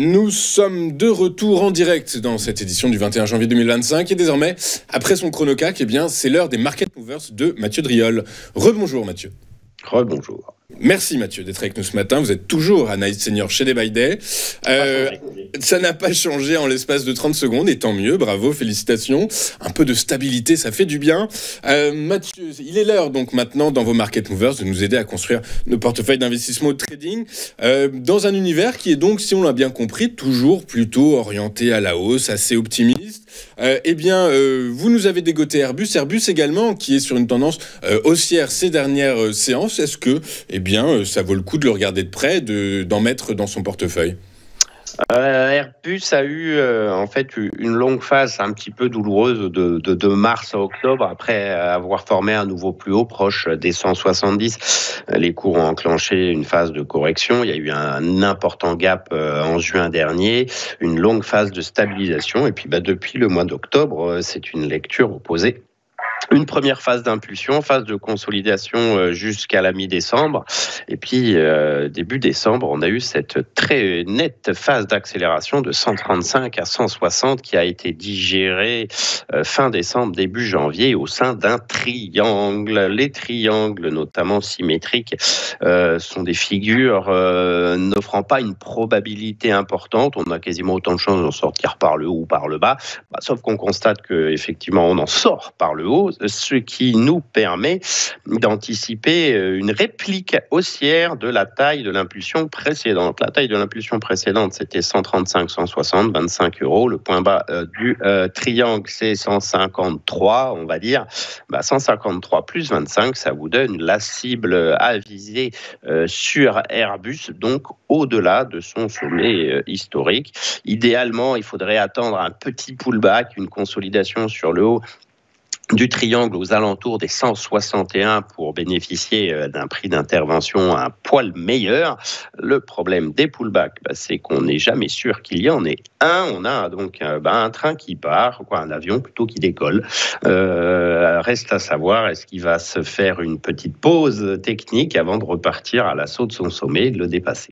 Nous sommes de retour en direct dans cette édition du 21 janvier 2025 et désormais, après son chronocac, c'est l'heure des Market Movers de Mathieu Driol. Rebonjour Mathieu. Rebonjour. Merci Mathieu d'être avec nous ce matin. Vous êtes toujours analyste senior chez Day by Day. Ça n'a pas changé en l'espace de 30 secondes et tant mieux, bravo, félicitations. Un peu de stabilité, ça fait du bien. Mathieu, il est l'heure donc maintenant dans vos Market Movers de nous aider à construire nos portefeuilles d'investissement au trading dans un univers qui est donc, si on l'a bien compris, toujours plutôt orienté à la hausse, assez optimiste. Vous nous avez dégoté Airbus également qui est sur une tendance haussière ces dernières séances. Est-ce que ça vaut le coup de le regarder de près, d'en mettre dans son portefeuille? Airbus a eu en fait une longue phase un petit peu douloureuse de mars à octobre après avoir formé un nouveau plus haut proche des 170. Les cours ont enclenché une phase de correction. Il y a eu un important gap en juin dernier, une longue phase de stabilisation. Et puis depuis le mois d'octobre, c'est une lecture opposée. Une première phase d'impulsion, phase de consolidation jusqu'à la mi-décembre. Et puis, début décembre, on a eu cette très nette phase d'accélération de 135 à 160 qui a été digérée fin décembre, début janvier au sein d'un triangle. Les triangles, notamment symétriques, sont des figures n'offrant pas une probabilité importante. On a quasiment autant de chances d'en sortir par le haut ou par le bas, sauf qu'on constate qu'effectivement, on en sort par le haut, ce qui nous permet d'anticiper une réplique haussière de la taille de l'impulsion précédente. La taille de l'impulsion précédente, c'était 135, 160, 25 €. Le point bas du triangle, c'est 153, on va dire. 153 plus 25, ça vous donne la cible à viser sur Airbus, donc au-delà de son sommet historique. Idéalement, il faudrait attendre un petit pullback, une consolidation sur le haut du triangle aux alentours des 161 pour bénéficier d'un prix d'intervention un poil meilleur. Le problème des pullbacks, c'est qu'on n'est jamais sûr qu'il y en ait un. On a donc un train qui part, un avion plutôt qui décolle. Reste à savoir, est-ce qu'il va se faire une petite pause technique avant de repartir à l'assaut de son sommet et de le dépasser.